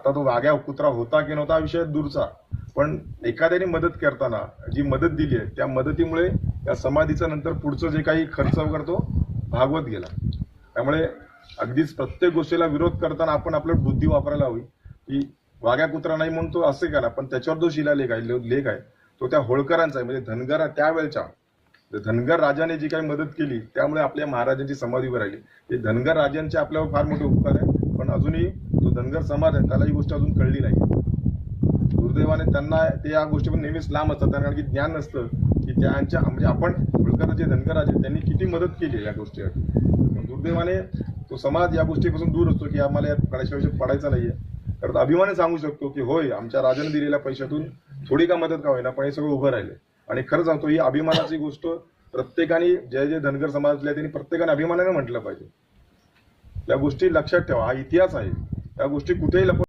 आता तो वाघ्या कुत्रा होता की नव्हता हा विषय दूरचा, पण एखाद्याने मदत करताना जी मदत दिली आहे त्या मदतीमुळे त्या समाधीचं नंतर पुढचं जे काही खर्च करतो भागवत गेला. त्यामुळे अगदीच प्रत्येक गोष्टीला विरोध करताना आपण आपलं बुद्धी वापरायला हवी की वाघ्या कुत्रा नाही म्हणून तो असे करा, पण त्याच्यावर जो शिलालेख आहे लेख आहे तो त्या होळकरांचा आहे, म्हणजे धनगर त्यावेळच्या धनगर राजाने जी काही मदत केली त्यामुळे आपल्या महाराजांची समाधी उभी राहिली. हे धनगर राजांचे आपल्यावर फार मोठे उपकार आहे, पण अजूनही जो धनगर समाज आहे त्याला ही गोष्ट अजून कळली नाही. दुर्दैवाने त्यांना ते या गोष्टीपासून नेहमीच लांब असतात, कारण की ज्ञान नसतं की त्यांच्या म्हणजे आपण होळकर जे धनगर राजे त्यांनी किती मदत केली या गोष्टीवर. दुर्दैवाने तो समाज या गोष्टीपासून दूर असतो की आम्हाला या पैशाविषयी पडायचं नाहीये. तर अभिमाने सांगू शकतो की होय, आमच्या राजाने दिलेल्या पैशातून थोडी का मदत का होईना पण हे सगळं उभं राहिले. आणि खरं सांगतो ही अभिमानाची गोष्ट प्रत्येकाने जे धनगर समाजातल्या त्यांनी प्रत्येकाने अभिमानाने म्हटलं पाहिजे. या गोष्टी लक्षात ठेवा, हा इतिहास आहे, या गोष्टी कुठेही